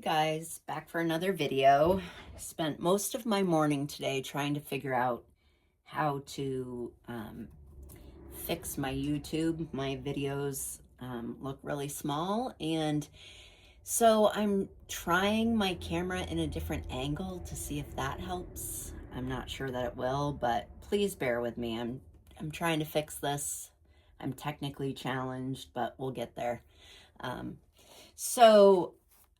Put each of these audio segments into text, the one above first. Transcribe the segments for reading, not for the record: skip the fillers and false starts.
Guys, back for another video. Spent most of my morning today trying to figure out how to fix my YouTube. My videos look really small, and so I'm trying my camera in a different angle to see if that helps. I'm not sure that it will, but please bear with me. I'm trying to fix this. I'm technically challenged, but we'll get there. So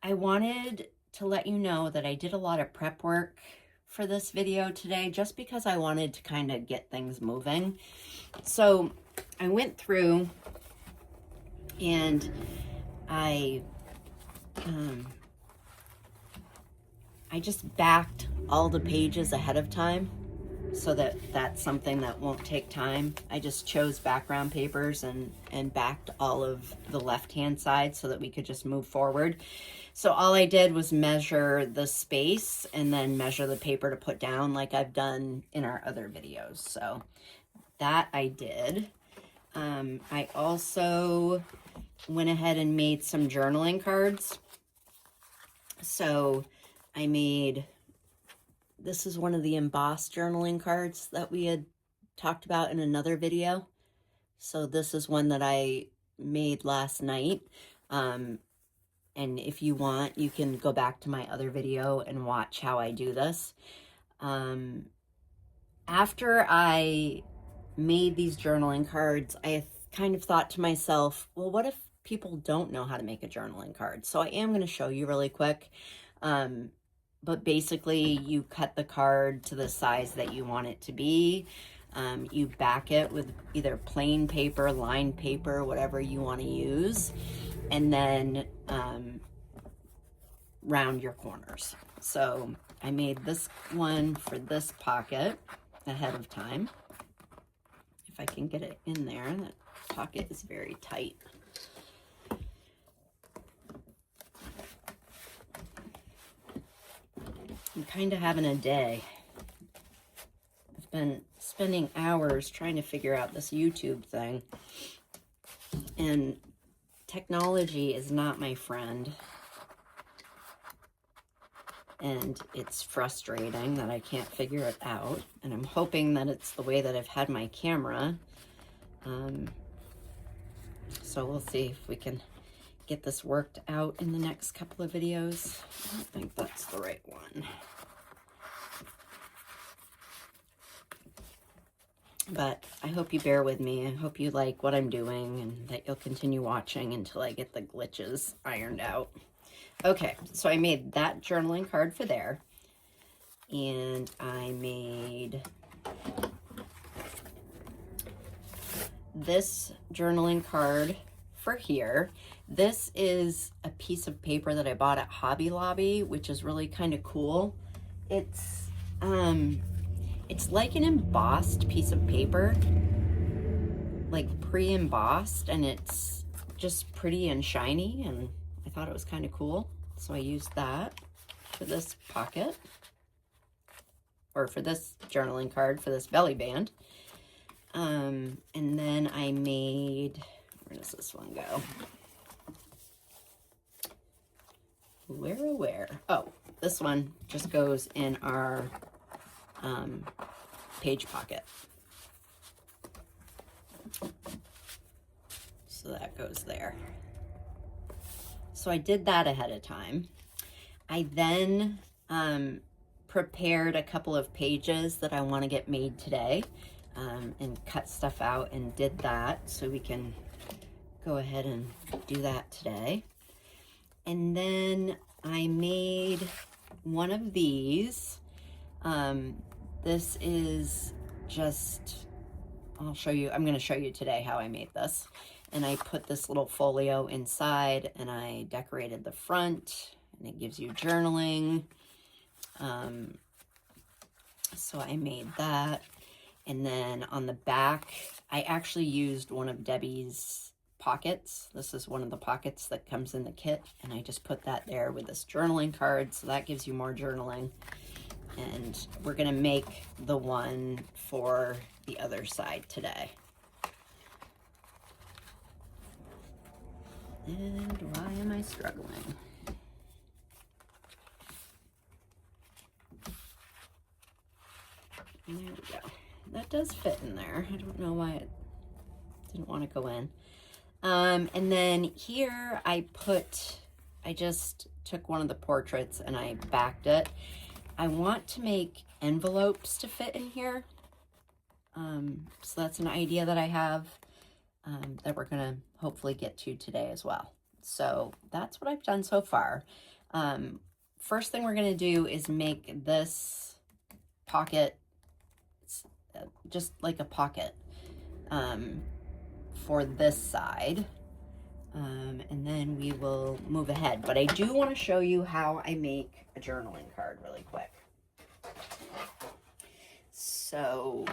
I wanted to let you know that I did a lot of prep work for this video today just because I wanted to kind of get things moving. So I went through and I just backed all the pages ahead of time so that that's something that won't take time. I just chose background papers and backed all of the left-hand side so that we could just move forward. So all I did was measure the space and then measure the paper to put down like I've done in our other videos. So that I did. I also went ahead and made some journaling cards. So I made, this is one of the embossed journaling cards that we had talked about in another video. So this is one that I made last night. And if you want, you can go back to my other video and watch how I do this. After I made these journaling cards, I kind of thought to myself, well, what if people don't know how to make a journaling card? So I am going to show you really quick. But basically, you cut the card to the size that you want it to be. You back it with either plain paper, lined paper, whatever you want to use. And then round your corners. So I made this one for this pocket ahead of time. If I can get it in there, that pocket is very tight. I'm kind of having a day. I've been spending hours trying to figure out this YouTube thing, and technology is not my friend, and it's frustrating that I can't figure it out, and I'm hoping that it's the way that I've had my camera. So we'll see if we can get this worked out in the next couple of videos. I don't think that's the right one. But I hope you bear with me. I hope you like what I'm doing and that you'll continue watching until I get the glitches ironed out. Okay, so I made that journaling card for there. And I made this journaling card for here. This is a piece of paper that I bought at Hobby Lobby, which is really kind of cool. It's like an embossed piece of paper, like pre-embossed, and it's just pretty and shiny, and I thought it was kind of cool. So I used that for this pocket, or for this journaling card, for this belly band. And then I made, where does this one go? Where? Oh, this one just goes in our page pocket. So that goes there. So I did that ahead of time. I then prepared a couple of pages that I want to get made today, and cut stuff out and did that, so we can go ahead and do that today. And then I made one of these. This is just, I'm going to show you today how I made this. And I put this little folio inside, and I decorated the front, and it gives you journaling. So I made that. And then on the back, I actually used one of Debbie's pockets. This is one of the pockets that comes in the kit, and I just put that there with this journaling card, so that gives you more journaling. And we're gonna make the one for the other side today. And why am I struggling? there we go. That does fit in there. I don't know why it didn't want to go in. And then here I just took one of the portraits and I backed it. I want to make envelopes to fit in here. So that's an idea that I have that we're gonna hopefully get to today as well. So that's what I've done so far. First thing we're gonna do is make this pocket, just like a pocket for this side. And then we will move ahead. But I do want to show you how I make a journaling card really quick. So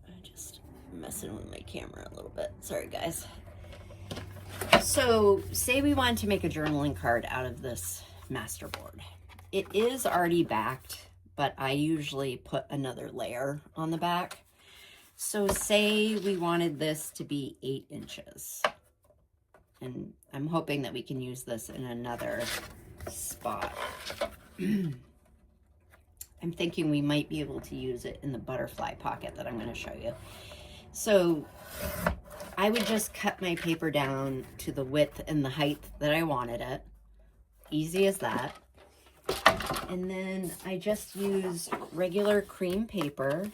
I'm just messing with my camera a little bit. Sorry, guys. So say we wanted to make a journaling card out of this masterboard. It is already backed, but I usually put another layer on the back. So say we wanted this to be 8 inches, and I'm hoping that we can use this in another spot. I'm thinking we might be able to use it in the butterfly pocket that I'm going to show you. So I would just cut my paper down to the width and the height that I wanted it. Easy as that. And then I just use regular cream paper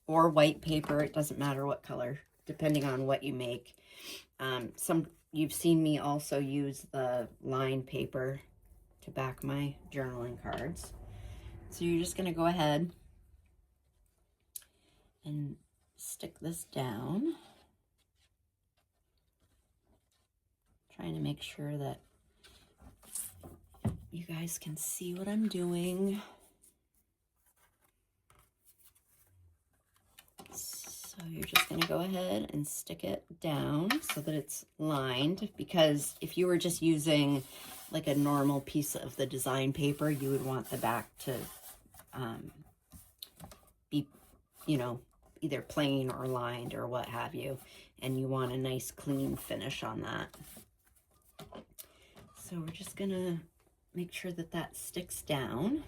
or white paper. It doesn't matter what color, depending on what you make. You've seen me also use the lined paper to back my journaling cards. So you're just going to go ahead and stick this down. Trying to make sure that you guys can see what I'm doing. So you're just going to go ahead and stick it down so that it's lined, because if you were just using like a normal piece of the design paper, you would want the back to be, you know, either plain or lined or what have you, and you want a nice clean finish on that. So we're just going to make sure that that sticks down.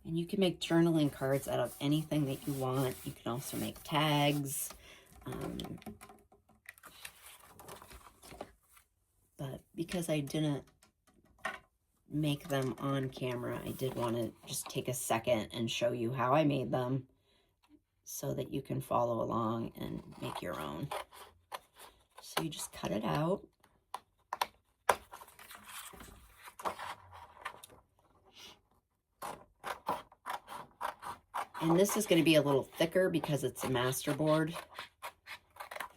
And you can make journaling cards out of anything that you want. You can also make tags. But because I didn't make them on camera, I did want to just take a second and show you how I made them so that you can follow along and make your own. So you just cut it out. And this is going to be a little thicker because it's a masterboard,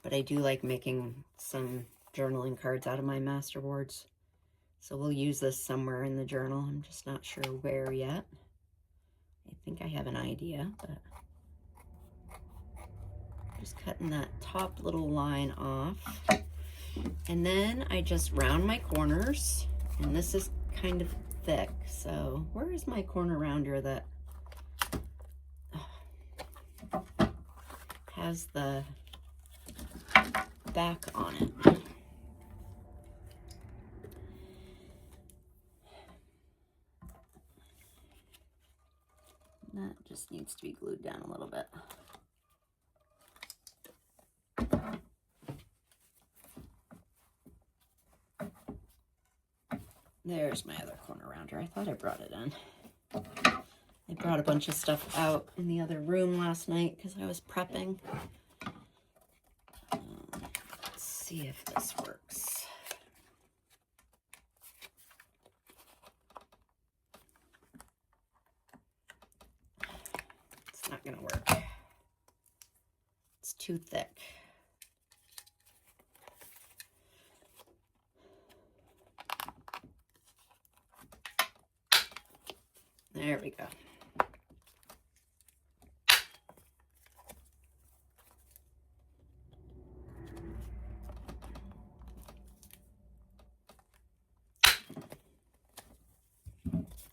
but I do like making some journaling cards out of my masterboards. So we'll use this somewhere in the journal. I'm just not sure where yet. I think I have an idea, but just cutting that top little line off. And then I just round my corners, and this is kind of thick. So where is my corner rounder that has the back on it? That just needs to be glued down a little bit. There's my other corner rounder. I thought I brought it in. I brought a bunch of stuff out in the other room last night because I was prepping. Let's see if this works. It's not going to work. It's too thick. There we go.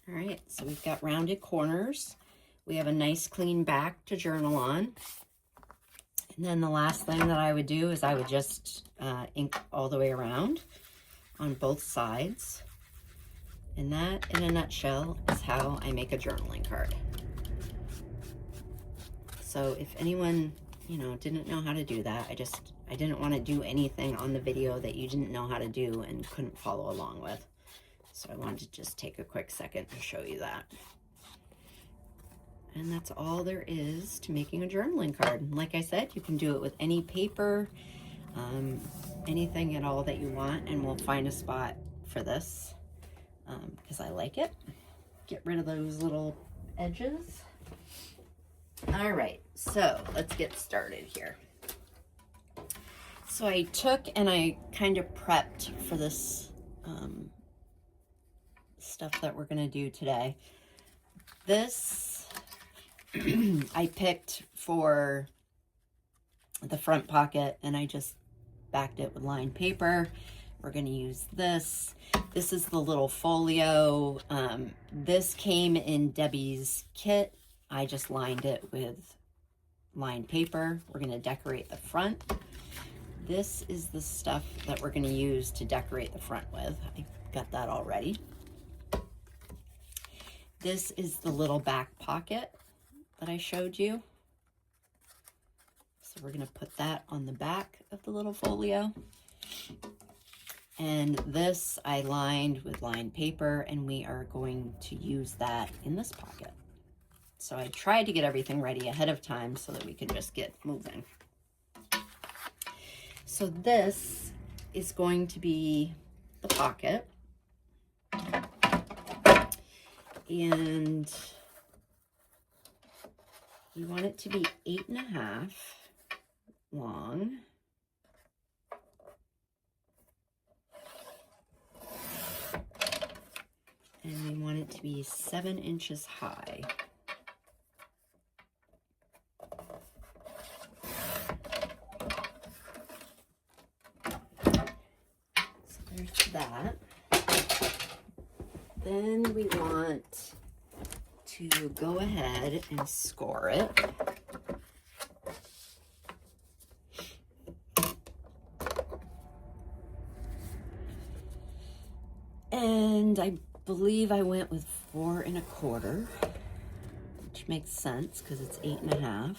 All right, so we've got rounded corners. We have a nice clean back to journal on. And then the last thing that I would do is I would just ink all the way around on both sides. And that, in a nutshell, is how I make a journaling card. So if anyone, you know, didn't know how to do that, I didn't want to do anything on the video that you didn't know how to do and couldn't follow along with. So I wanted to just take a quick second to show you that. And that's all there is to making a journaling card. Like I said, you can do it with any paper, anything at all that you want, and we'll find a spot for this because I like it. Get rid of those little edges. All right, so let's get started here. So I took and I kind of prepped for this stuff that we're gonna do today. This I picked for the front pocket and I just backed it with lined paper. We're gonna use this. This is the little folio. This came in Debbie's kit. I just lined it with lined paper. We're gonna decorate the front. This is the stuff that we're gonna use to decorate the front with. I got that already. This is the little back pocket that I showed you. So we're gonna put that on the back of the little folio. And this I lined with lined paper, and we are going to use that in this pocket. So I tried to get everything ready ahead of time so that we could just get moving. So this is going to be the pocket. And we want it to be 8.5 long. And we want it to be 7 inches high. So there's that. Then we want to go ahead and score it. And I believe I went with 4 1/4, which makes sense because it's 8.5.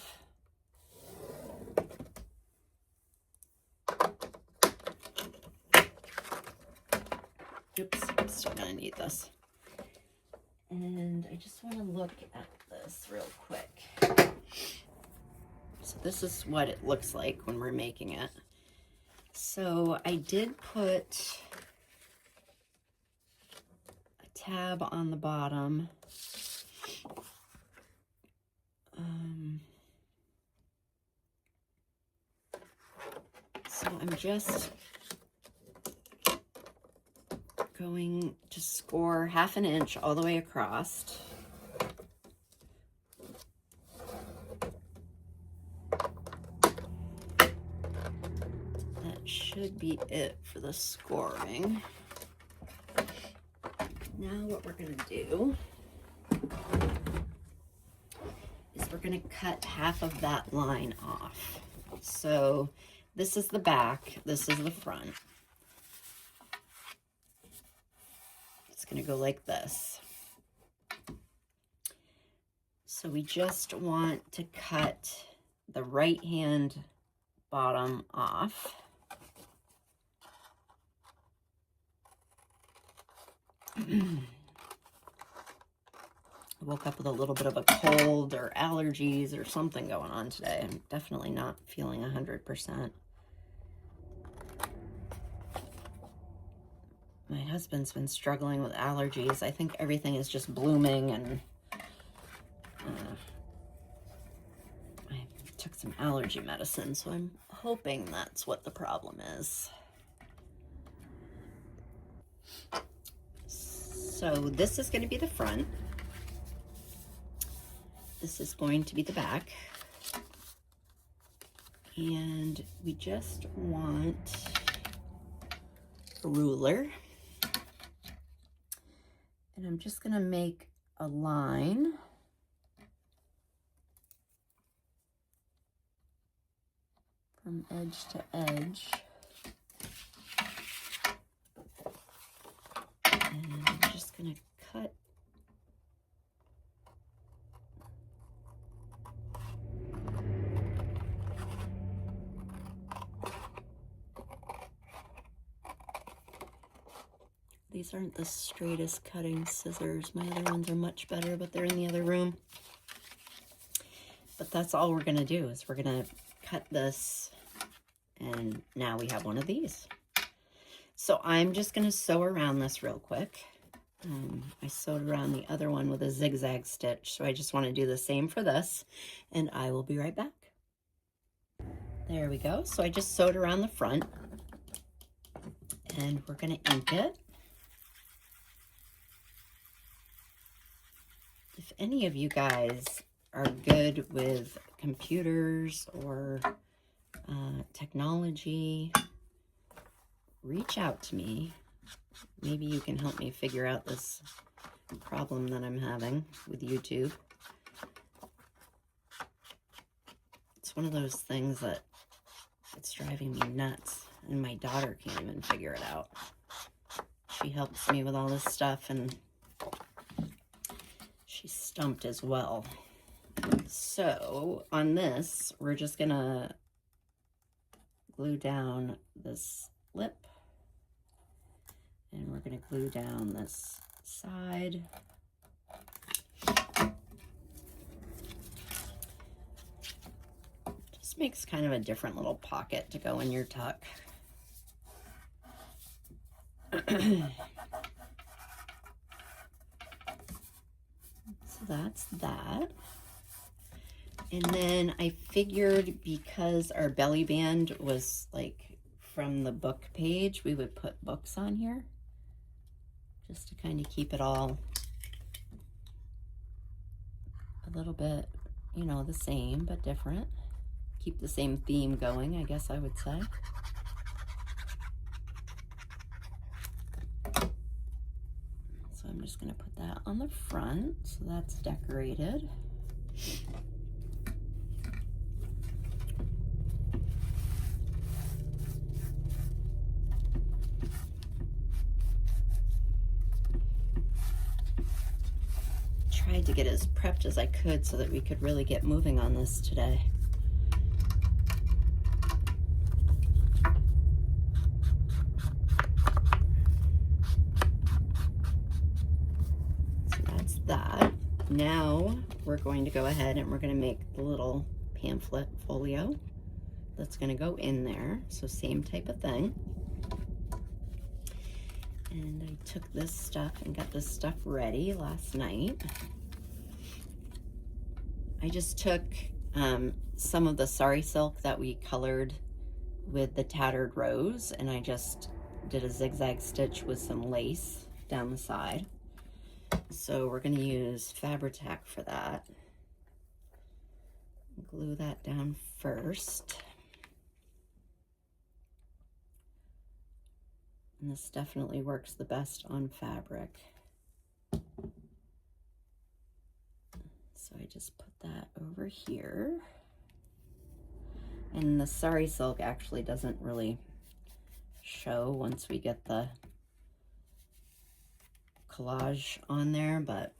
Oops, I'm still gonna need this. And I just want to look at this real quick. So this is what it looks like when we're making it. So I did put a tab on the bottom. So I'm just going to score 1/2 inch all the way across. That should be it for the scoring. Now what we're going to do is we're going to cut 1/2 of that line off. So this is the back, this is the front. It's going to go like this. So we just want to cut the right hand bottom off. I woke up with a little bit of a cold or allergies or something going on today. I'm definitely not feeling 100%. My husband's been struggling with allergies. I think everything is just blooming, and I took some allergy medicine, so I'm hoping that's what the problem is. So this is going to be the front. This is going to be the back. And we just want a ruler. And I'm just going to make a line from edge to edge. And I'm just going These aren't the straightest cutting scissors. My other ones are much better, but they're in the other room. But that's all we're gonna do, is we're gonna cut this, and now we have one of these. So I'm just gonna sew around this real quick. I sewed around the other one with a zigzag stitch, so I just wanna do the same for this, and I will be right back. There we go. So I just sewed around the front, and we're gonna ink it. If any of you guys are good with computers or technology, reach out to me. Maybe you can help me figure out this problem that I'm having with YouTube. It's one of those things that it's driving me nuts, and my daughter can't even figure it out. She helps me with all this stuff, and she's stumped as well. So on this, we're just gonna glue down this lip, and we're gonna glue down this side. Just makes kind of a different little pocket to go in your tuck. So that's that. And then I figured, because our belly band was like from the book page, we would put books on here just to kind of keep it all a little bit, you know, the same but different. Keep the same theme going, I guess I would say. So I'm just going to put that on the front, so that's decorated. Tried to get as prepped as I could so that we could really get moving on this today. So that's that. Now we're going to go ahead and we're going to make the little pamphlet folio that's going to go in there. So same type of thing. And I took this stuff and got this stuff ready last night. I just took some of the sari silk that we colored with the tattered rose, and I just did a zigzag stitch with some lace down the side. So we're going to use Fabri-Tac for that. Glue that down first. And this definitely works the best on fabric. So I just put that over here. And the sari silk actually doesn't really show once we get the collage on there, but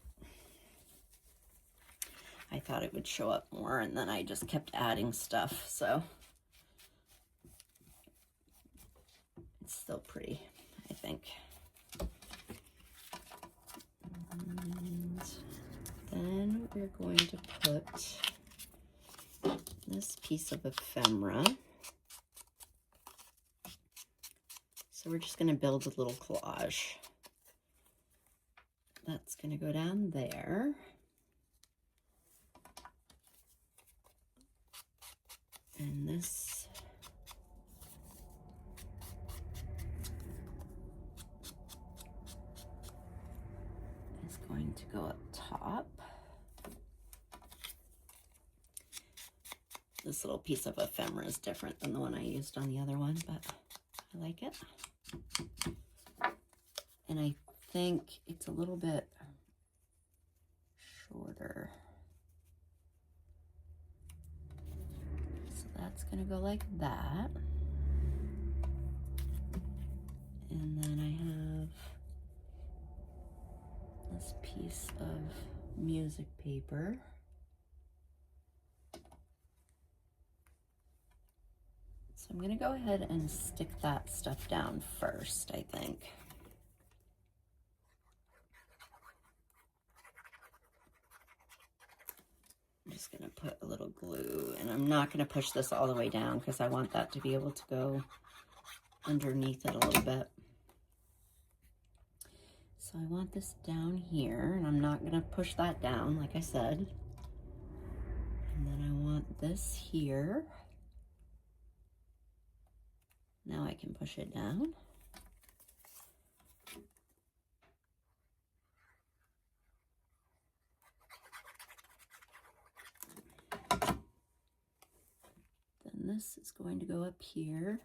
I thought it would show up more, and then I just kept adding stuff, so it's still pretty, I think. And then we're going to put this piece of ephemera. So we're just going to build a little collage. That's going to go down there. And this is going to go up top. This little piece of ephemera is different than the one I used on the other one, but I like it. And I think it's a little bit shorter. So that's going to go like that. And then I have this piece of music paper. So I'm going to go ahead and stick that stuff down first, I think. I'm just going to put a little glue, and I'm not going to push this all the way down because I want that to be able to go underneath it a little bit. So I want this down here, and I'm not going to push that down, like I said. And then I want this here. Now I can push it down. Then this is going to go up here.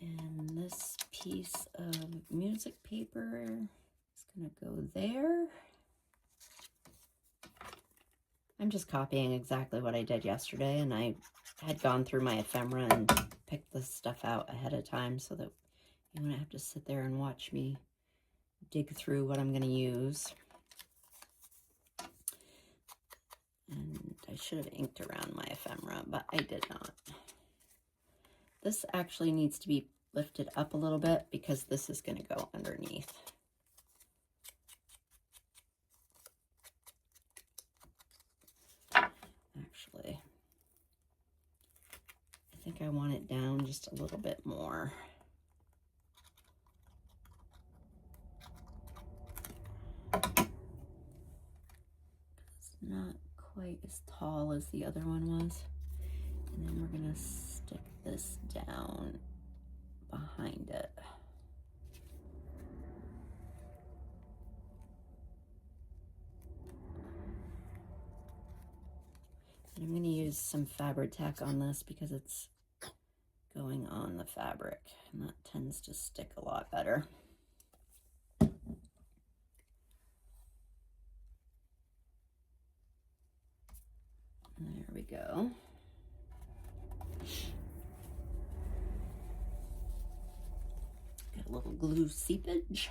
And this piece of music paper is going to go there. I'm just copying exactly what I did yesterday, and I had gone through my ephemera and picked this stuff out ahead of time so that you wouldn't have to sit there and watch me dig through what I'm going to use. And I should have inked around my ephemera, but I did not. This actually needs to be lifted up a little bit because this is going to go underneath. Actually, I think I want it down just a little bit more. It's not quite as tall as the other one was. And then we're going to stick this down behind it. And I'm going to use some Fabri-Tac on this because it's going on the fabric, and that tends to stick a lot better. There we go. Got a little glue seepage.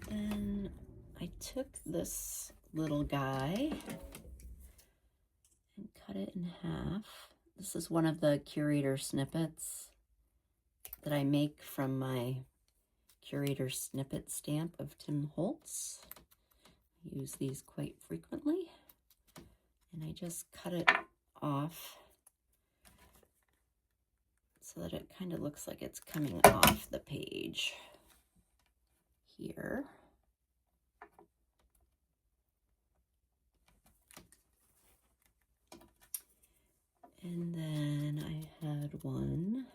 Then I took this little guy and cut it in half. This is one of the curator snippets that I make from my curator snippet stamp of Tim Holtz. I use these quite frequently. And I just cut it off so that it kind of looks like it's coming off the page here. And then I had one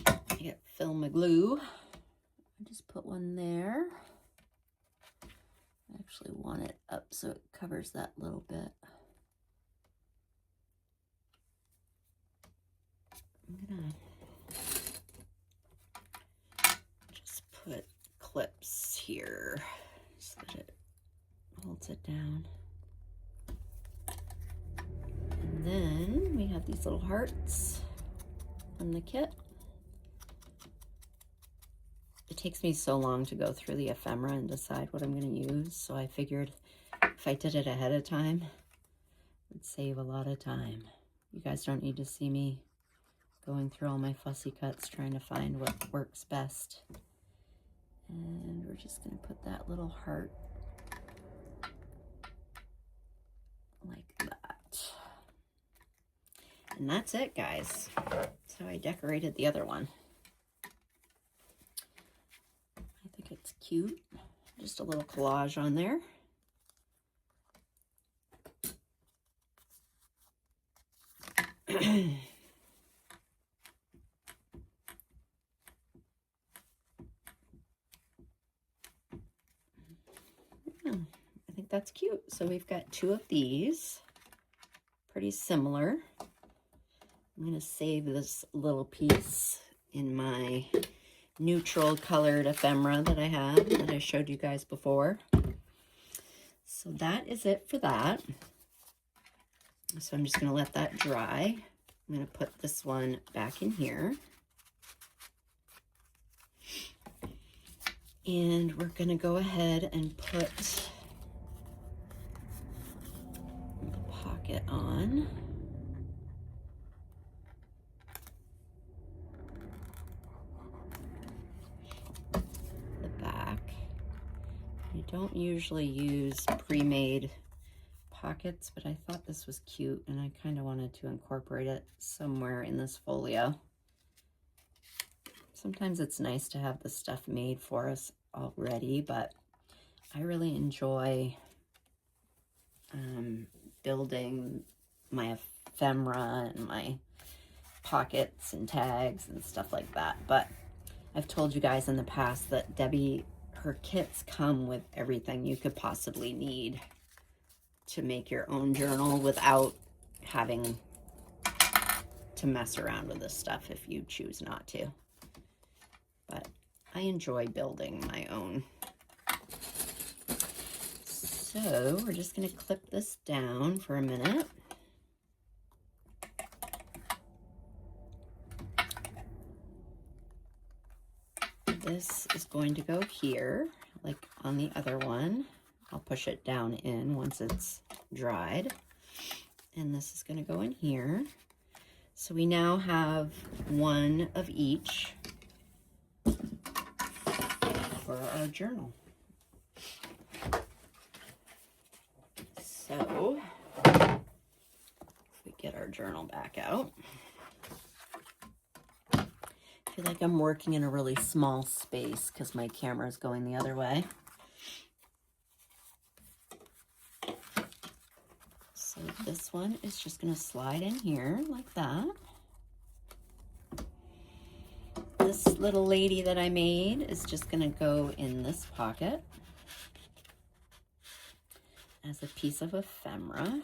I get film glue. I just put one there. I actually want it up so it covers that little bit. I'm gonna just put clips here so that it holds it down. And then we have these little hearts from the kit. It takes me so long to go through the ephemera and decide what I'm going to use, so I figured if I did it ahead of time, it would save a lot of time. You guys don't need to see me going through all my fussy cuts trying to find what works best. And we're just going to put that little heart like that. And that's it, guys. That's how I decorated the other one. I think it's cute. Just a little collage on there. I think that's cute. So we've got two of these, pretty similar. I'm going to save this little piece in my neutral colored ephemera that I have, that I showed you guys before. So that is it for that. So I'm just going to let that dry. I'm going to put this one back in here. And we're going to go ahead and put the pocket on. The back. I don't usually use pre-made pockets, but I thought this was cute and I kind of wanted to incorporate it somewhere in this folio. Sometimes it's nice to have the stuff made for us already, but I really enjoy building my ephemera and my pockets and tags and stuff like that. But I've told you guys in the past that Debbie, her kits come with everything you could possibly need to make your own journal without having to mess around with this stuff if you choose not to. But I enjoy building my own. So we're just going to clip this down for a minute. This is going to go here, like on the other one. I'll push it down in once it's dried. And this is going to go in here. So we now have one of each for our journal. So if we get our journal back out, I feel like I'm working in a really small space because my camera is going the other way. So this one is just going to slide in here like that. This little lady that I made is just going to go in this pocket as a piece of ephemera.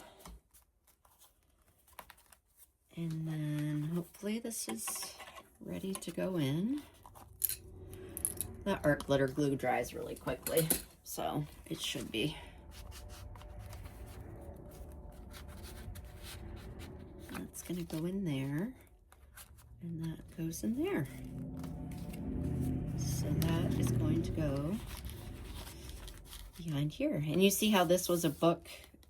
And then hopefully this is ready to go in. That art glitter glue dries really quickly, so it should be. That's going to go in there, and that goes in there. So that is going to go behind here. And you see how this was a book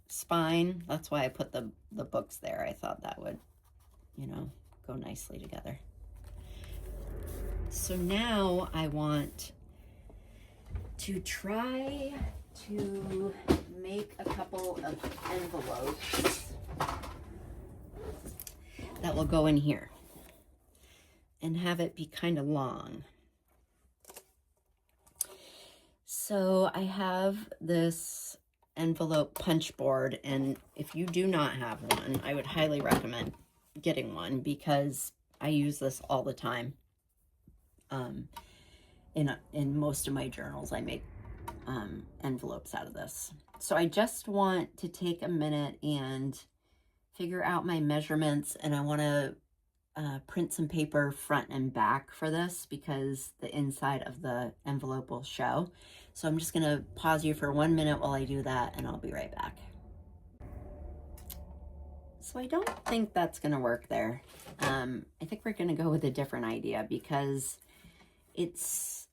spine? That's why I put the books there. I thought that would, you know, go nicely together. So now I want to try to make a couple of envelopes that will go in here and have it be kind of long. So I have this envelope punch board, and if you do not have one, I would highly recommend getting one because I use this all the time. In most of my journals, I make envelopes out of this. So I just want to take a minute and figure out my measurements, and I want to print some paper front and back for this because the inside of the envelope will show. So I'm just going to pause you for 1 minute while I do that, and I'll be right back. So I don't think that's going to work there. I think we're going to go with a different idea because it's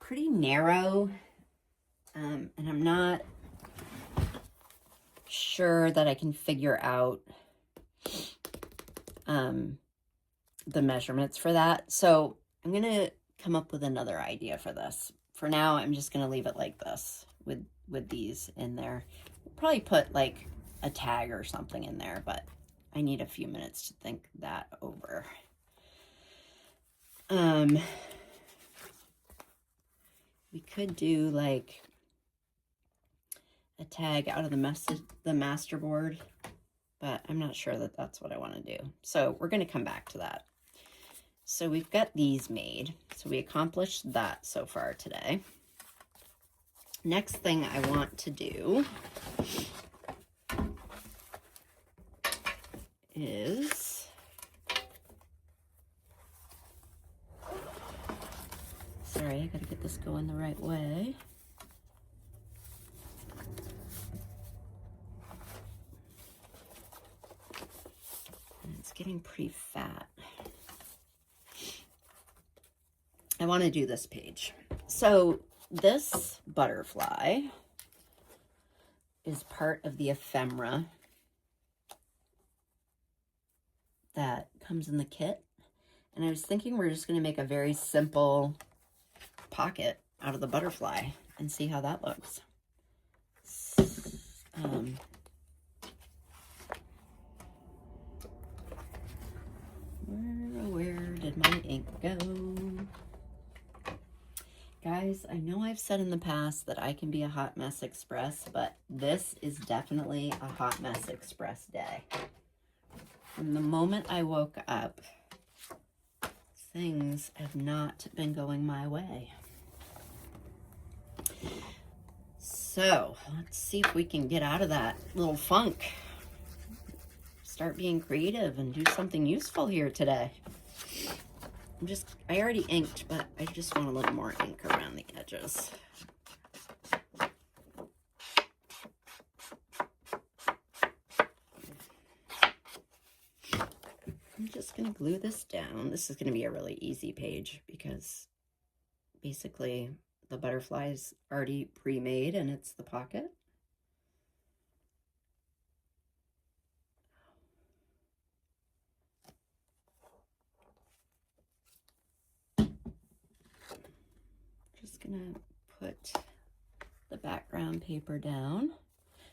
pretty narrow, and I'm not sure that I can figure out the measurements for that. So I'm going to come up with another idea for this. For now, I'm just going to leave it like this with these in there. We'll probably put like a tag or something in there, but I need a few minutes to think that over. We could do like a tag out of the master board, but I'm not sure that that's what I want to do. So we're going to come back to that. So we've got these made. So we accomplished that so far today. Next thing I want to do is sorry, I gotta get this going the right way. pretty fat. I want to do this page. So this butterfly is part of the ephemera that comes in the kit. And I was thinking we're just going to make a very simple pocket out of the butterfly and see how that looks. Where did my ink go? Guys, I know I've said in the past that I can be a hot mess express, but this is definitely a hot mess express day. From the moment I woke up, things have not been going my way. So let's see if we can get out of that little funk. Start being creative and do something useful here today. I already inked, but I just want a little more ink around the edges. I'm just going to glue this down. This is going to be a really easy page because basically the butterfly is already pre-made and it's the pocket. Just going to put the background paper down.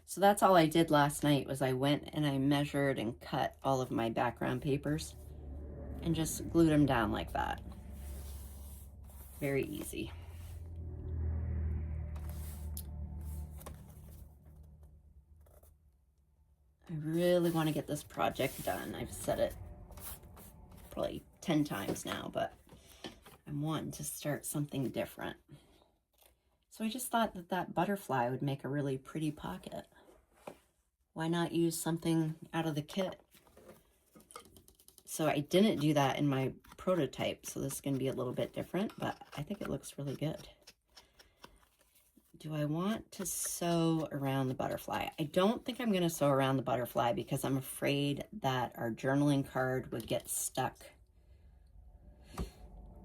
So that's all I did last night was I went and I measured and cut all of my background papers and just glued them down like that. Very easy. I really want to get this project done. I've said it probably 10 times now, but I'm wanting to start something different. So I just thought that that butterfly would make a really pretty pocket. Why not use something out of the kit? So I didn't do that in my prototype, so this is going to be a little bit different, but I think it looks really good. Do I want to sew around the butterfly? I don't think I'm going to sew around the butterfly because I'm afraid that our journaling card would get stuck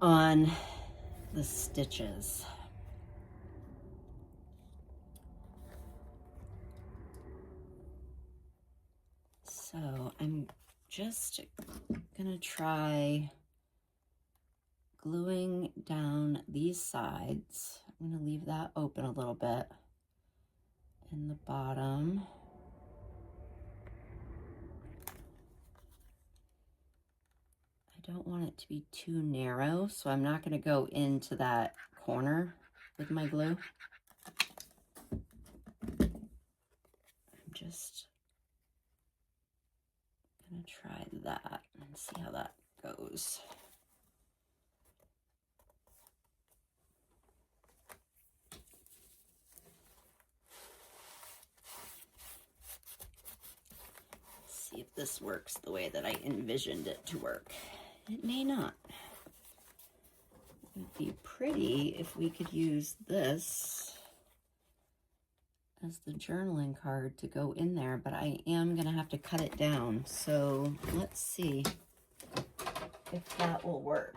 on the stitches. So I'm just gonna try gluing down these sides. I'm gonna leave that open a little bit in the bottom. I don't want it to be too narrow, so I'm not gonna go into that corner with my glue. I'm just gonna try that and see how that goes. See if this works the way that I envisioned it to work. It may not. It would be pretty if we could use this as the journaling card to go in there, but I am going to have to cut it down. So let's see if that will work.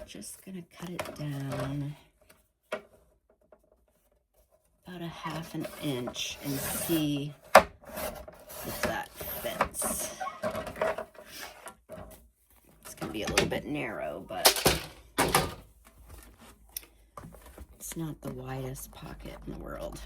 Just going to cut it down about a ½ an inch and see if that fits. It's going to be a little bit narrow, but it's not the widest pocket in the world.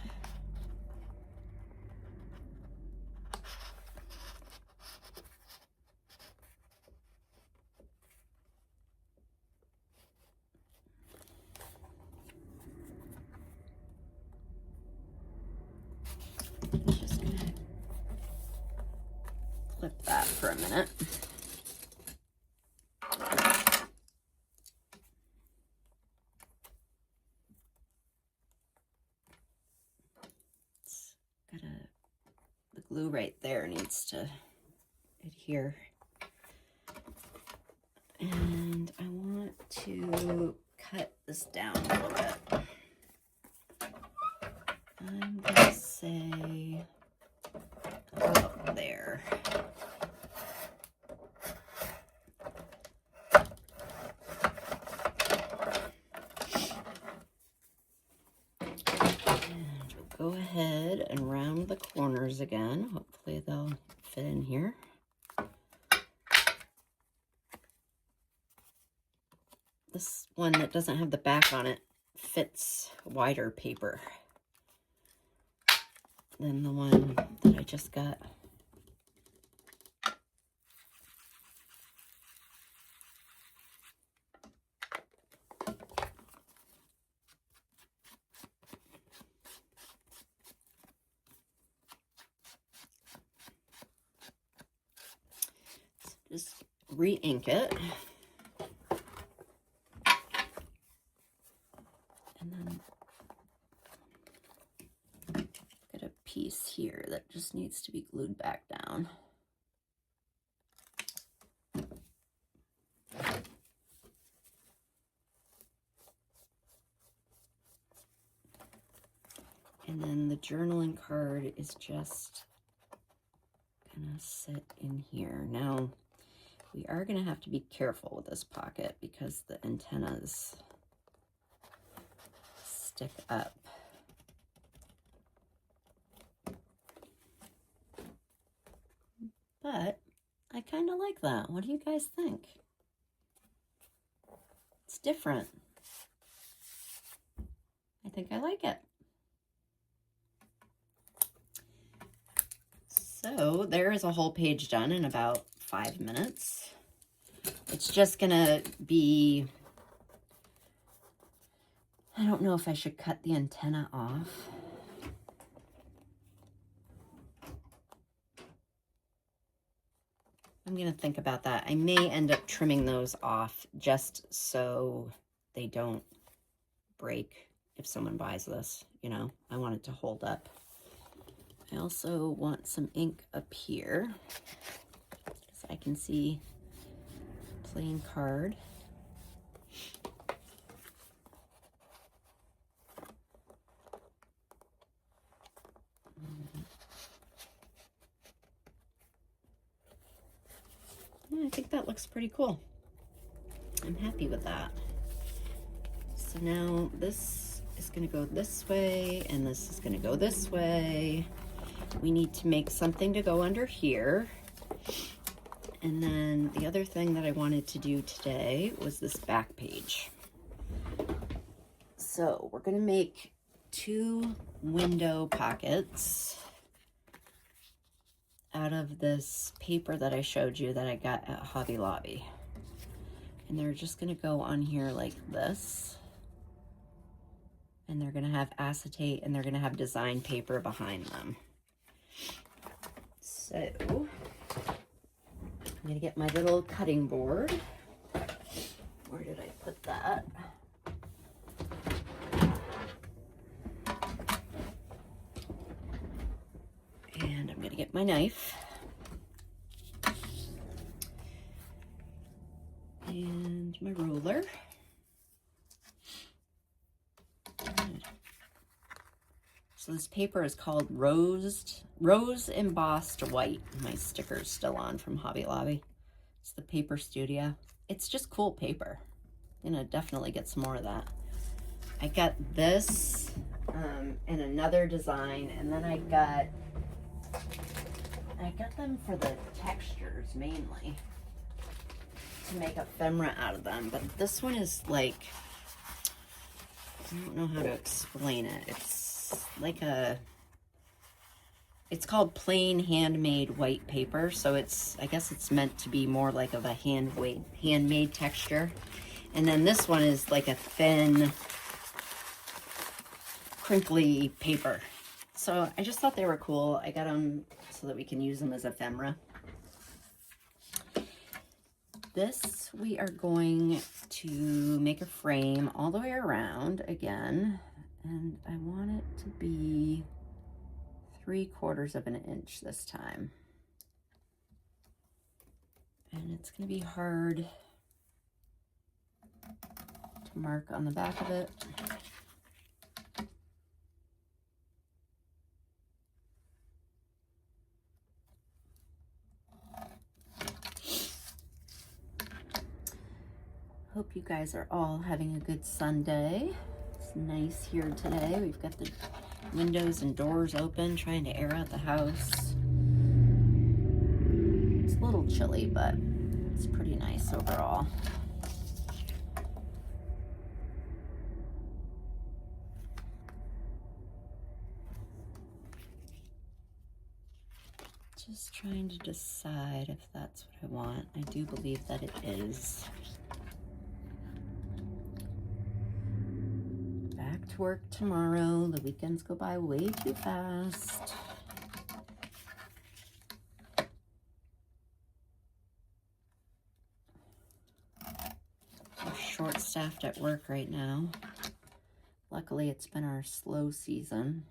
Just gonna clip that for a minute. The glue right there needs to adhere. And I want to cut this down a little bit. I'm gonna say about there. corners again. Hopefully they'll fit in here. This one that doesn't have the back on it fits wider paper than the one that I just got. Just re-ink it. And then get a piece here that just needs to be glued back down. And then the journaling card is just gonna sit in here. Now, we are gonna have to be careful with this pocket because the antennas stick up. But I kind of like that. What do you guys think? It's different. I think I like it. So there is a whole page done in about 5 minutes. It's just gonna be, I don't know if I should cut the antenna off. I'm gonna think about that. I may end up trimming those off just so they don't break if someone buys this, you know. I want it to hold up. I also want some ink up here so I can see plain card. Yeah, I think that looks pretty cool. I'm happy with that. So now this is going to go this way and this is going to go this way. We need to make something to go under here. And then the other thing that I wanted to do today was this back page. So we're going to make 2 window pockets out of this paper that I showed you that I got at Hobby Lobby. And they're just going to go on here like this. And they're going to have acetate and they're going to have design paper behind them. So I'm going to get my little cutting board. Where did I put that? And I'm going to get my knife. And my ruler. So this paper is called Rose Embossed White. My sticker's still on from Hobby Lobby. It's the Paper Studio. It's just cool paper. I'm gonna definitely get some more of that. I got this and another design, and then I got them for the textures mainly to make ephemera out of them. But this one is like, I don't know how to explain it. It's like it's called plain handmade white paper. So I guess it's meant to be more like of a handmade texture. And then this one is like a thin, crinkly paper. So I just thought they were cool. I got them so that we can use them as ephemera. This, we are going to make a frame all the way around again. And I want it to be 3/4 of an inch this time. And it's going to be hard to mark on the back of it. Hope you guys are all having a good Sunday. It's nice here today. We've got the windows and doors open, trying to air out the house. It's a little chilly, but it's pretty nice overall. Just trying to decide if that's what I want. I do believe that it is. Back to work tomorrow. The weekends go by way too fast. We're short-staffed at work right now. Luckily, it's been our slow season,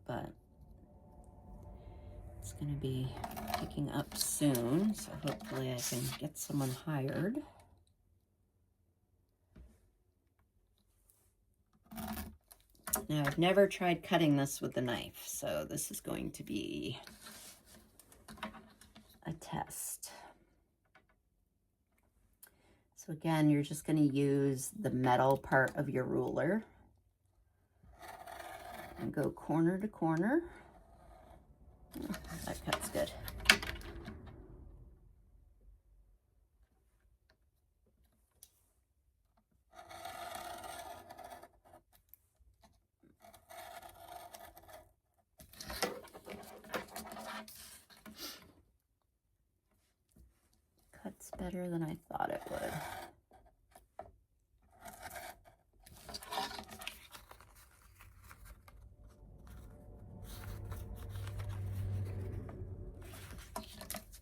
but it's going to be picking up soon, so hopefully I can get someone hired. Now, I've never tried cutting this with a knife, so this is going to be a test. So again, you're just going to use the metal part of your ruler and go corner to corner. Oh, that cuts good. Cuts better than I thought it would.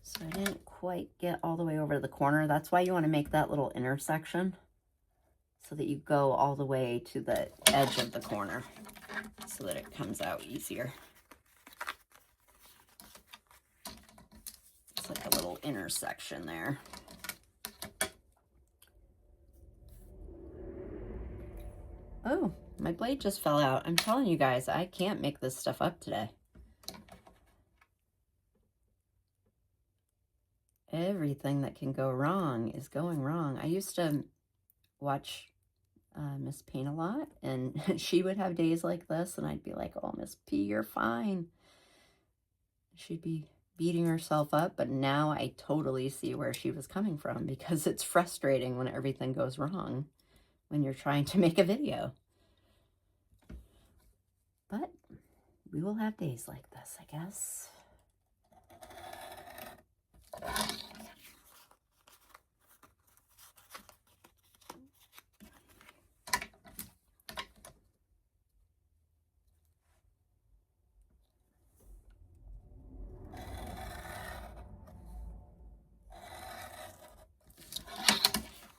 So I didn't quite get all the way over to the corner. That's why you want to make that little intersection so that you go all the way to the edge of the corner so that it comes out easier. It's like a little intersection there. Oh, my blade just fell out. I'm telling you guys, I can't make this stuff up today. Everything that can go wrong is going wrong. I used to watch Miss Paint a lot, and she would have days like this, and I'd be like, oh, Miss P, you're fine. She'd be beating herself up, but now I totally see where she was coming from, because it's frustrating when everything goes wrong when you're trying to make a video. But we will have days like this, I guess.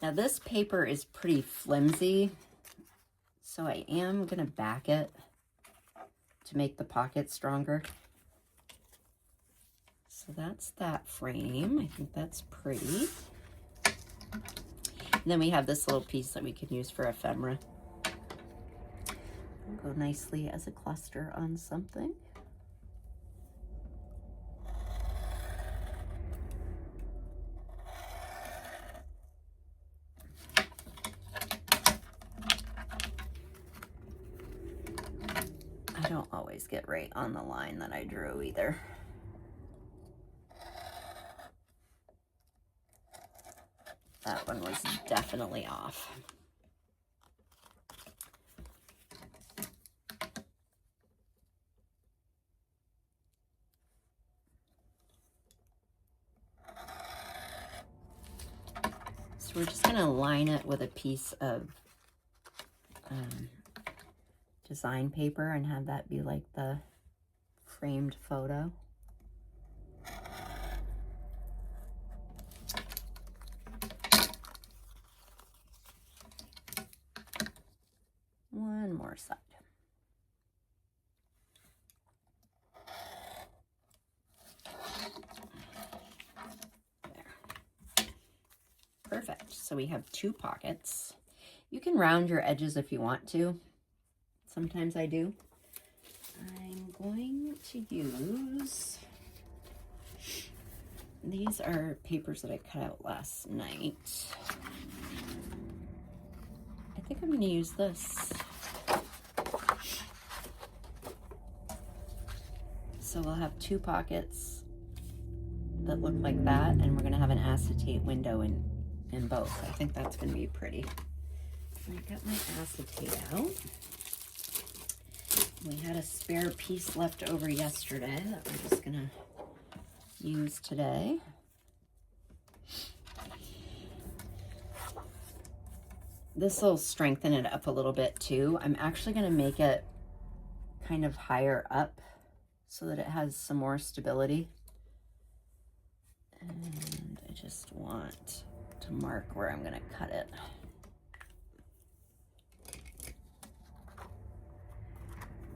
Now this paper is pretty flimsy, so I am going to back it to make the pocket stronger. So that's that frame. I think that's pretty. And then we have this little piece that we can use for ephemera. It'll go nicely as a cluster on something. I don't always get right on the line that I drew either. That one was definitely off. So we're just going to line it with a piece of design paper and have that be like the framed photo. One more side. There. Perfect. So we have two pockets. You can round your edges if you want to. Sometimes I do. I'm going to use, these are papers that I cut out last night. I think I'm going to use this. So we'll have two pockets that look like that, and we're gonna have an acetate window in both. I think that's gonna be pretty. I got my acetate out. We had a spare piece left over yesterday that we're just gonna use today. This will strengthen it up a little bit too. I'm actually gonna make it kind of higher up so that it has some more stability. And I just want to mark where I'm gonna cut it.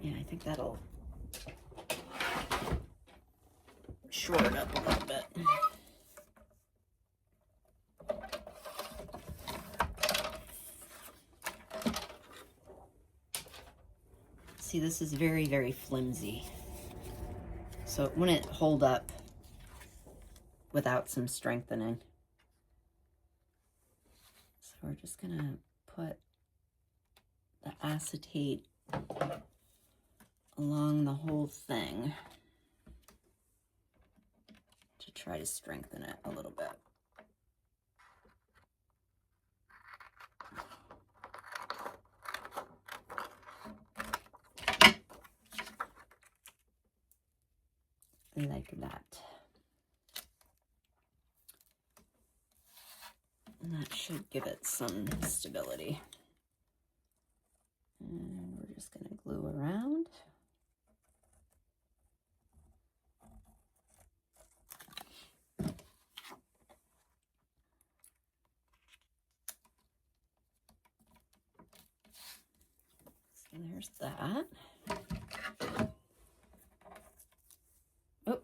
Yeah, I think that'll shore it up a little bit. See, this is very, very flimsy. So it wouldn't hold up without some strengthening. So we're just gonna put the acetate along the whole thing to try to strengthen it a little bit. Like that. And that should give it some stability. And we're just going to glue around. So there's that. Oh,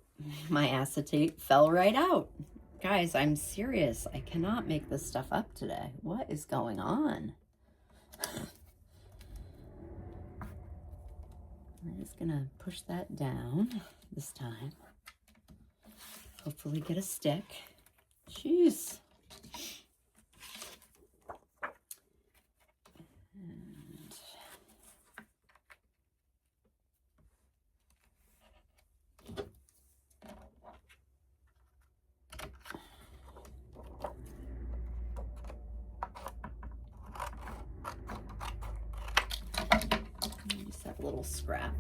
my acetate fell right out. Guys, I'm serious. I cannot make this stuff up today. What is going on? We're just gonna push that down this time. Hopefully get a stick. Jeez. Just that little scrap.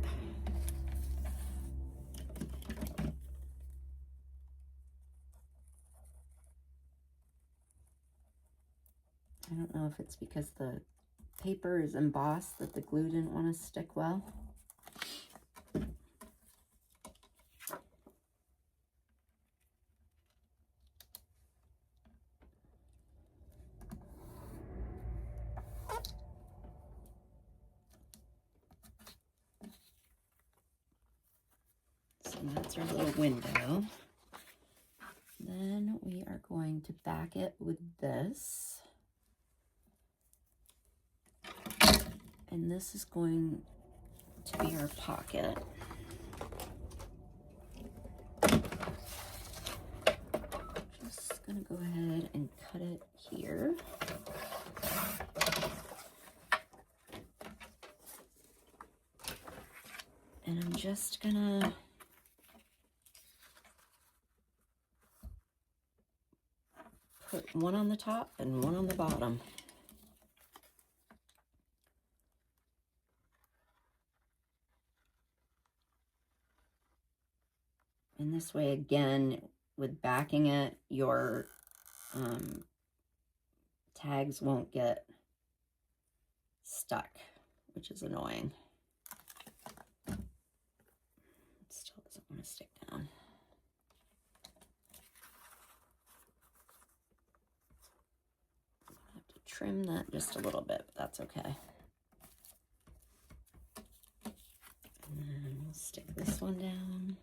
I don't know if it's because the paper is embossed that the glue didn't want to stick well. So that's our little window. Then we are going to back it with this. And this is going to be our pocket. Just gonna go ahead and cut it here. And I'm just gonna put one on the top and one on the bottom. And this way, again, with backing it, your tags won't get stuck, which is annoying. It still doesn't want to stick down. I have to trim that just a little bit, but that's okay. And then we'll stick this one down.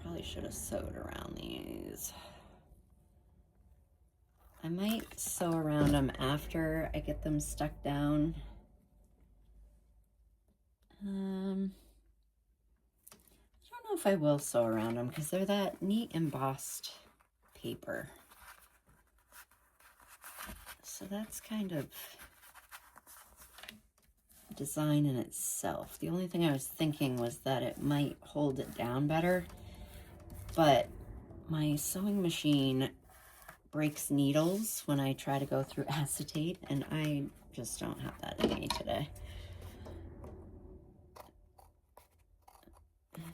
Probably should have sewed around these. I might sew around them after I get them stuck down. I don't know if I will sew around them because they're that neat embossed paper. So So that's kind of design in itself. The only thing I was thinking was that it might hold it down better, but my sewing machine breaks needles when I try to go through acetate, and I just don't have that in me today.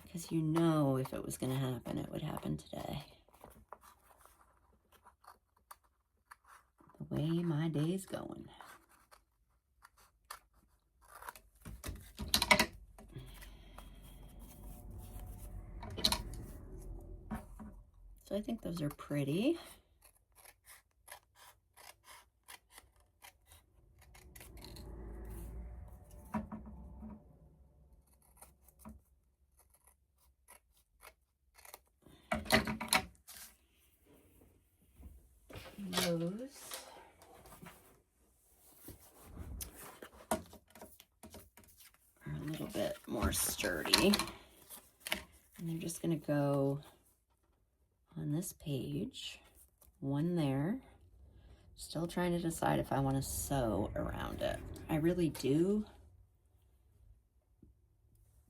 Because you know, if it was going to happen, it would happen today. The way my day's going. So I think those are pretty. Those are a little bit more sturdy. And they're just going to go on this page, one there. Still trying to decide if I want to sew around it. I really do,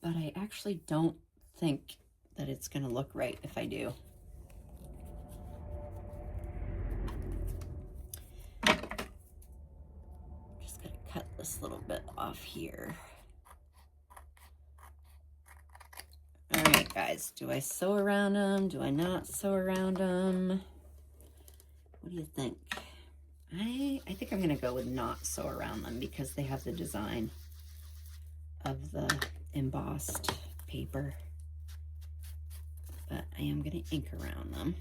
but I actually don't think that it's going to look right if I do. Just going to cut this little bit off here. All right, guys, do I sew around them? Do I not sew around them? What do you think? I think I'm going to go with not sew around them because they have the design of the embossed paper. But I am going to ink around them.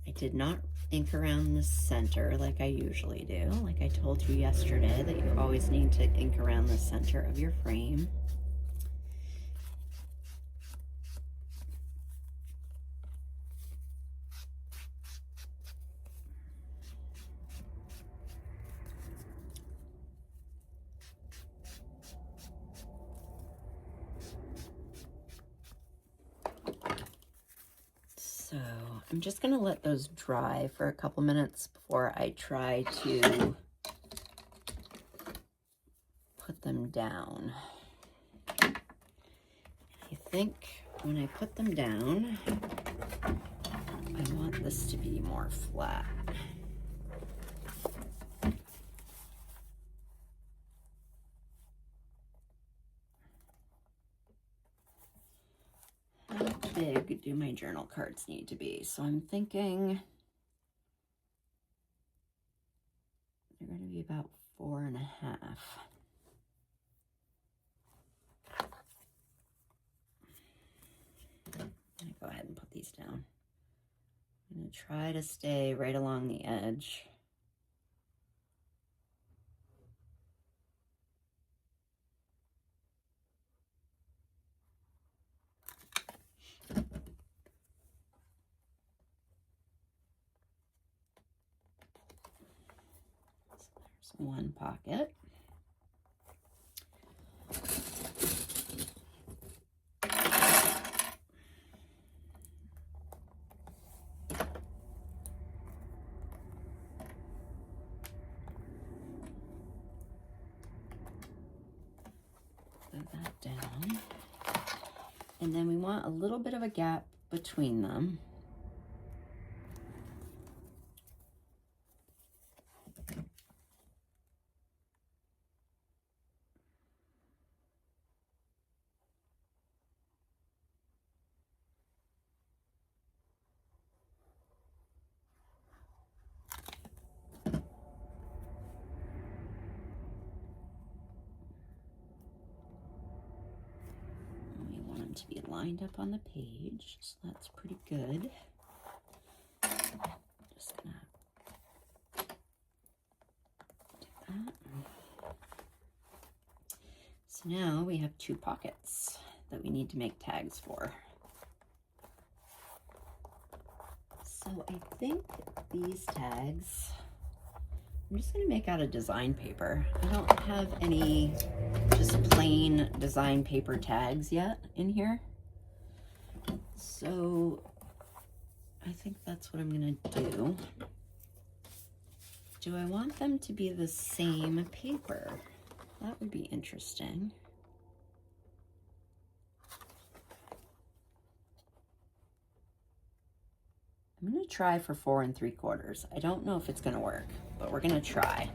I did not ink around the center like I usually do. Like I told you yesterday that you always need to ink around the center of your frame. So I'm just going to let those dry for a couple minutes before I try to put them down. I think when I put them down, I want this to be more flat. How big do my journal cards need to be? So I'm thinking they're going to be about 4.5. I'm going to go ahead and put these down. I'm going to try to stay right along the edge. So there's one pocket. That down, and then we want a little bit of a gap between them. To be lined up on the page, so that's pretty good. Just gonna do that. So now we have 2 pockets that we need to make tags for. So I think these tags, I'm just going to make out a design paper. I don't have any just plain design paper tags yet in here. So I think that's what I'm going to do. do I want them to be the same paper? That would be interesting. I'm going to try for 4 3/4. I don't know if it's going to work, but we're going to try.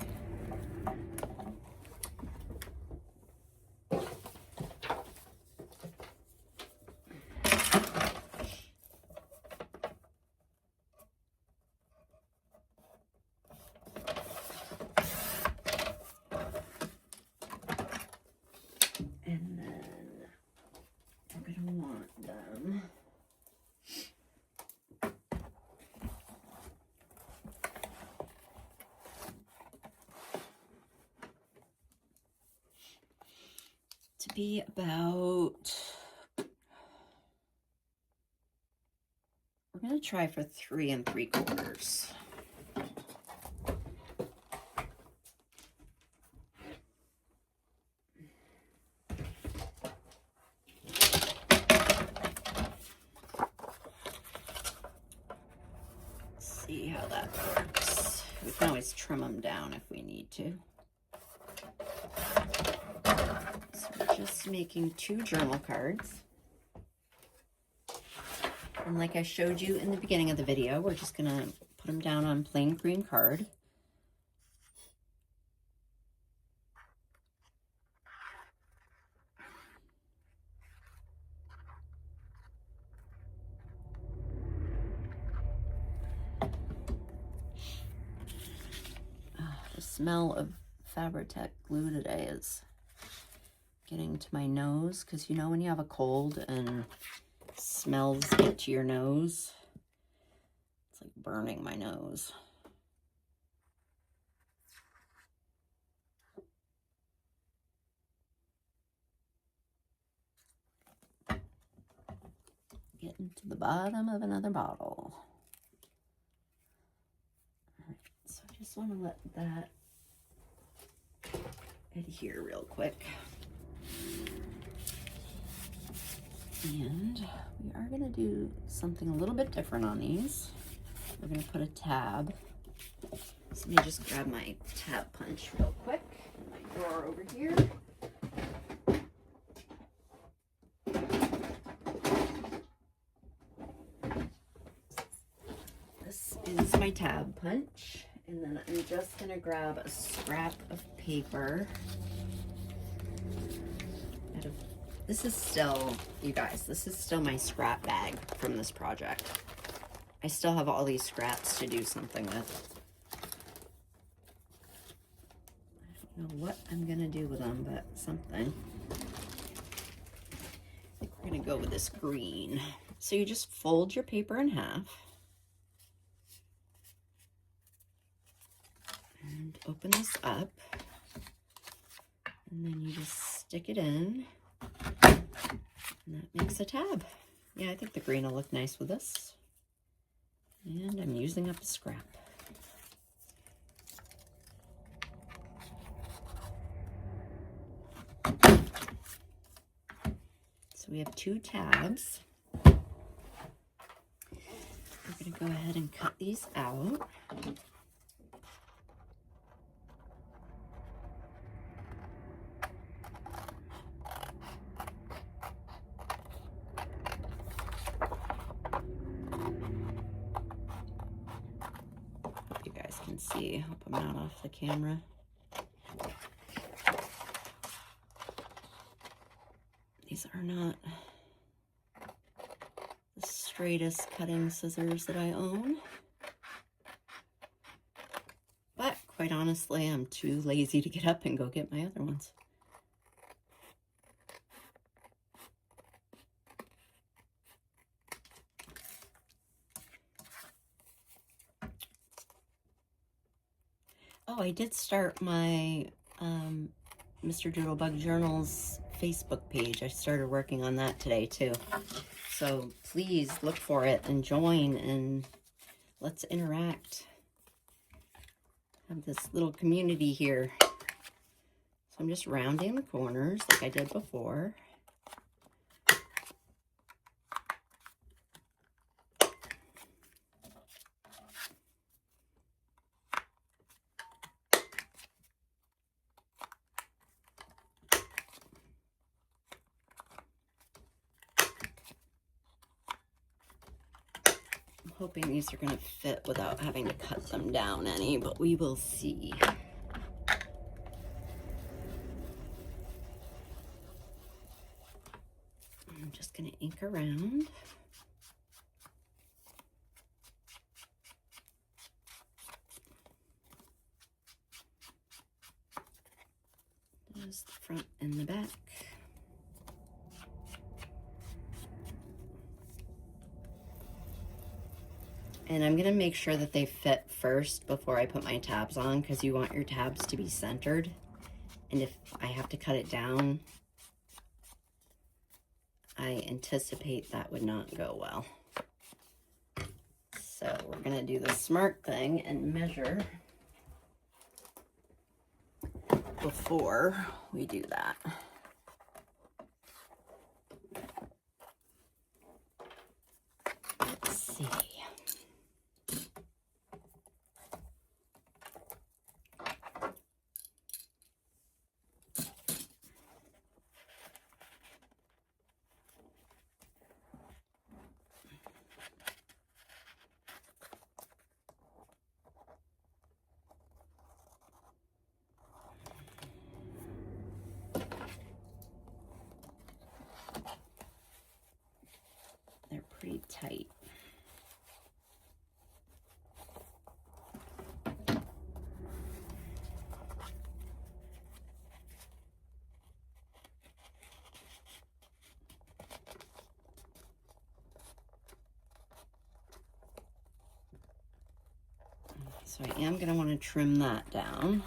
And then we're going to want them to be about, we're going to try for 3 3/4. See how that works. We can always trim them down if we need to. So we're just making 2 journal cards. And like I showed you in the beginning of the video, we're just going to put them down on plain green card. The smell of Fabri-Tac glue today is getting to my nose, because you know when you have a cold and smells get to your nose, it's like burning my nose. Getting to the bottom of another bottle. All right, so I just want to let that adhere real quick. And we are going to do something a little bit different on these. We're going to put a tab. So let me just grab my tab punch real quick in my drawer over here. This is my tab punch. And then I'm just going to grab a scrap of paper. This is still, you guys, this is still my scrap bag from this project. I still have all these scraps to do something with. I don't know what I'm going to do with them, but something. I think we're going to go with this green. So you just fold your paper in half. And open this up. And then you just stick it in. And that makes a tab. Yeah, I think the green will look nice with this. And I'm using up a scrap. So we have 2 tabs. I'm going to go ahead and cut these out. Can see. I hope I'm not off the camera. These are not the straightest cutting scissors that I own. But quite honestly, I'm too lazy to get up and go get my other ones. Oh, I did start my Mr. Doodlebug Journals Facebook page. I started working on that today too. So please look for it and join and let's interact. Have this little community here. So I'm just rounding the corners like I did before. hoping these are going to fit without having to cut them down any, but we will see. I'm just going to ink around. There's the front and the back. And I'm going to make sure that they fit first before I put my tabs on, because you want your tabs to be centered. And if I have to cut it down, I anticipate that would not go well. So we're going to do the smart thing and measure before we do that. Let's see. They're pretty tight. So I am going to want to trim that down.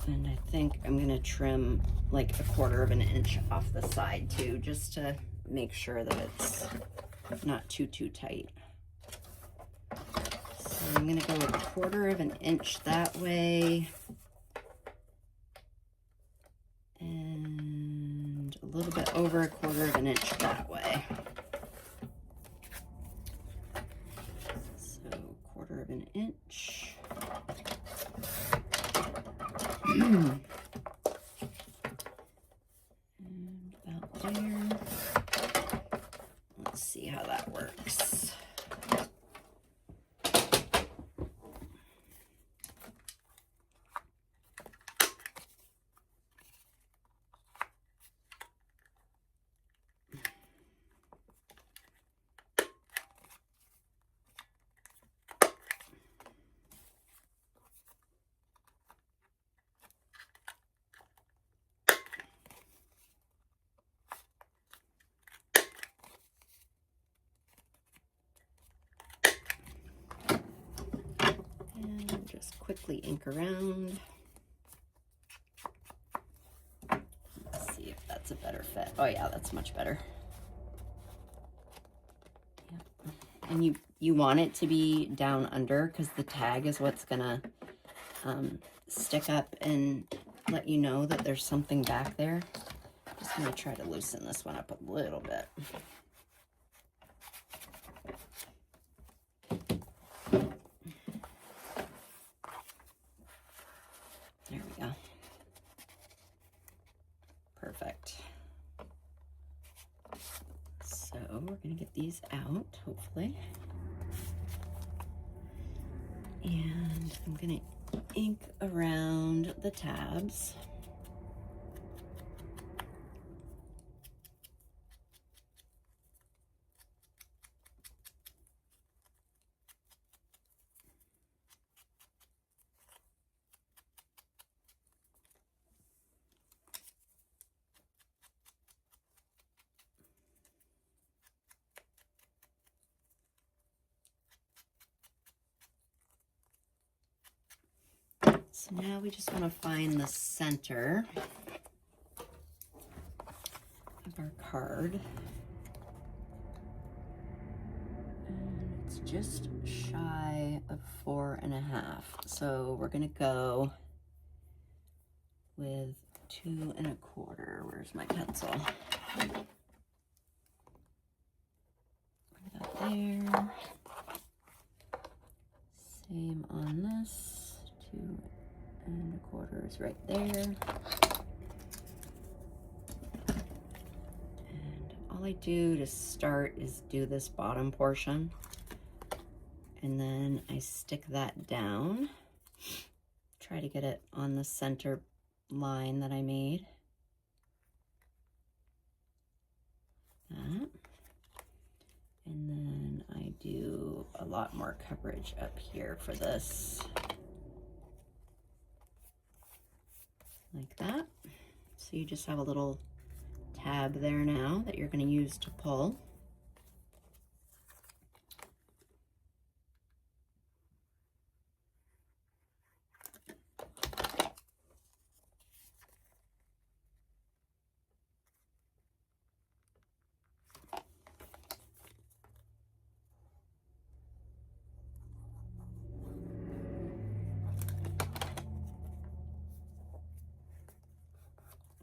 And I think I'm going to trim like 1/4 of an inch off the side too, just to make sure that it's not too tight. So I'm going to go 1/4 of an inch that way. And a little bit over 1/4 of an inch that way. So 1/4 of an inch. And about there. Let's see how that works. Just quickly ink around. Let's see if that's a better fit. Oh yeah, that's much better. Yep. And you want it to be down under, because the tag is what's gonna stick up and let you know that there's something back there. Just gonna try to loosen this one up a little bit. There we go. Perfect. So we're going to get these out, hopefully. And I'm going to ink around the tabs. So now we just want to find the center of our card. And it's just shy of 4.5. So we're going to go with 2 1/4. Where's my pencil? Put that there. Same on this. 2 1/4 is right there. And all I do to start is do this bottom portion, and then I stick that down. Try to get it on the center line that I made. That. And then I do a lot more coverage up here for this. Like that. So you just have a little tab there now that you're going to use to pull.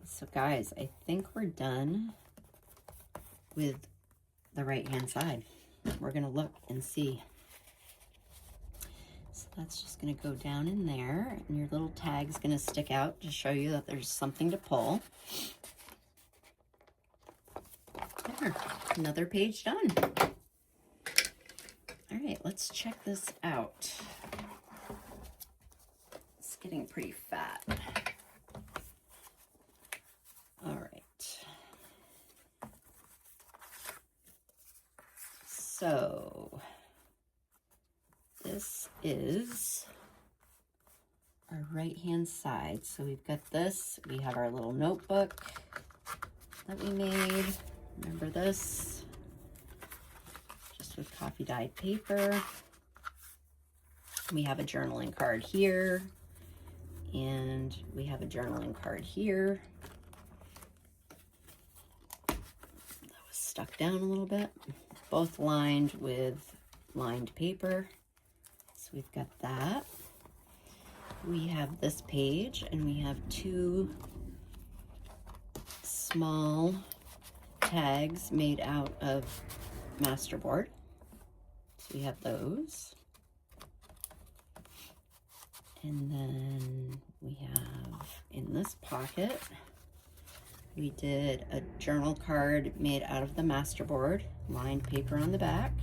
So guys, I think we're done with the right-hand side. We're gonna look and see. So that's just gonna go down in there, and your little tag's gonna stick out to show you that there's something to pull. There, another page done. All right, let's check this out. It's getting pretty fat. All right. So this is our right-hand side. So we've got this, we have our little notebook that we made. Remember this? Just with coffee dyed paper. We have a journaling card here, and we have a journaling card here. Stuck down a little bit, both lined with lined paper. So we've got that. We have this page, and we have two small tags made out of masterboard. So we have those. And then we have in this pocket, we did a journal card made out of the masterboard, lined paper on the back.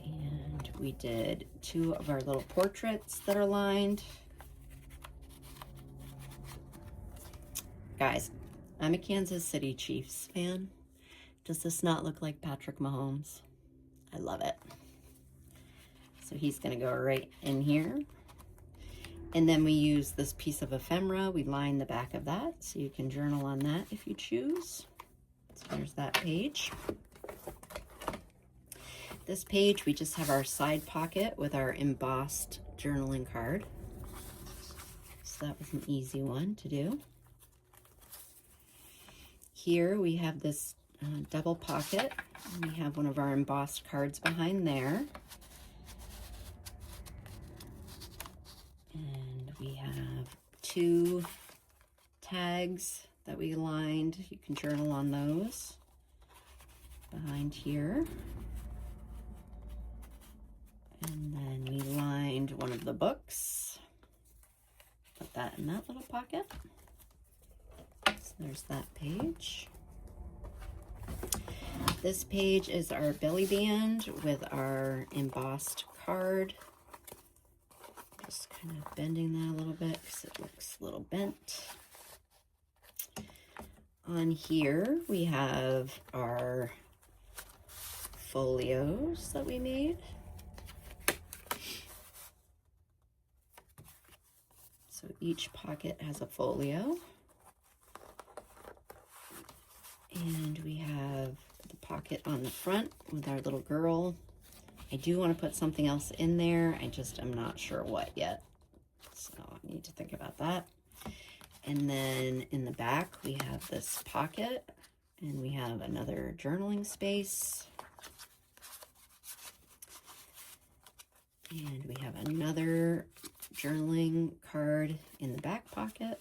And we did two of our little portraits that are lined. Guys, I'm a Kansas City Chiefs fan. Does this not look like Patrick Mahomes? I love it. So he's gonna go right in here. And then we use this piece of ephemera. We line the back of that, so you can journal on that if you choose. So there's that page. This page, we just have our side pocket with our embossed journaling card. So that was an easy one to do. Here we have this double pocket. And we have one of our embossed cards behind there. And we have two tags that we lined. You can journal on those behind here. And then we lined one of the books. Put that in that little pocket. So there's that page. This page is our belly band with our embossed card. Just kind of bending that a little bit because it looks a little bent. On here we have our folios that we made. So each pocket has a folio. And we have the pocket on the front with our little girl. I do want to put something else in there. I just am not sure what yet. So I need to think about that. And then in the back, we have this pocket, and we have another journaling space. And we have another journaling card in the back pocket.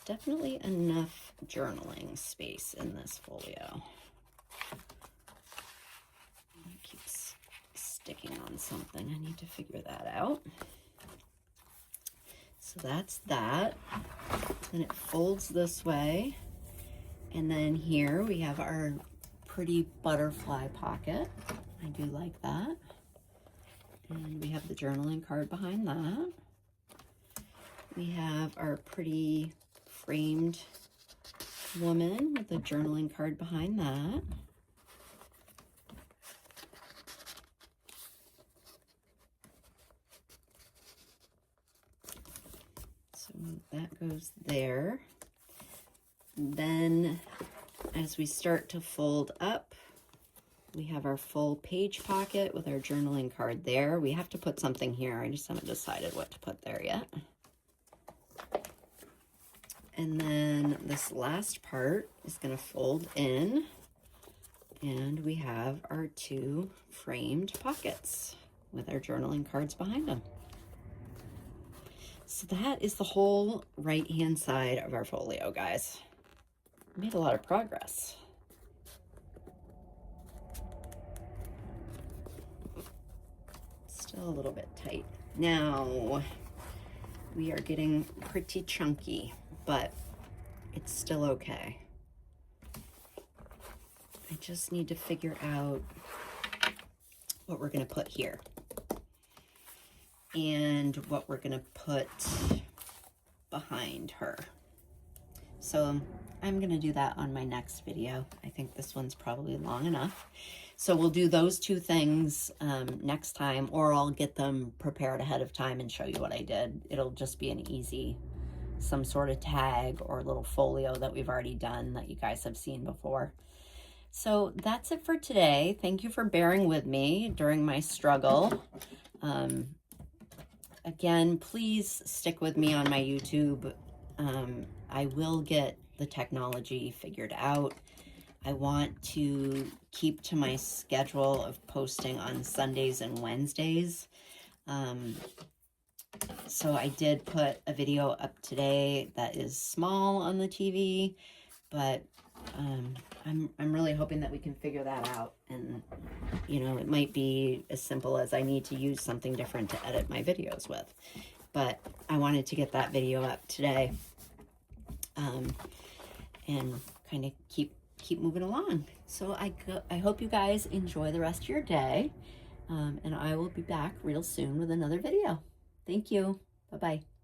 Definitely enough journaling space in this folio. It keeps sticking on something. I need to figure that out. So that's that. Then it folds this way. And then here we have our pretty butterfly pocket. I do like that. And we have the journaling card behind that. We have our pretty framed woman with a journaling card behind that. So that goes there. Then as we start to fold up, we have our full page pocket with our journaling card there. We have to put something here. I just haven't decided what to put there yet. And then this last part is going to fold in, and we have our 2 framed pockets with our journaling cards behind them. So that is the whole right-hand side of our folio, guys. Made a lot of progress. Still a little bit tight. Now, we are getting pretty chunky, but it's still okay. I just need to figure out what we're going to put here and what we're going to put behind her. So I'm going to do that on my next video. I think this one's probably long enough. So we'll do those 2 things next time, or I'll get them prepared ahead of time and show you what I did. It'll just be an easy, some sort of tag or little folio that we've already done that you guys have seen before. So that's it for today. Thank you for bearing with me during my struggle. Again, please stick with me on my YouTube. I will get the technology figured out. I want to keep to my schedule of posting on Sundays and Wednesdays. So I did put a video up today that is small on the TV, but I'm really hoping that we can figure that out. And, you know, it might be as simple as I need to use something different to edit my videos with. But I wanted to get that video up today and kind of keep moving along. So I hope you guys enjoy the rest of your day, and I will be back real soon with another video. Thank you. Bye-bye.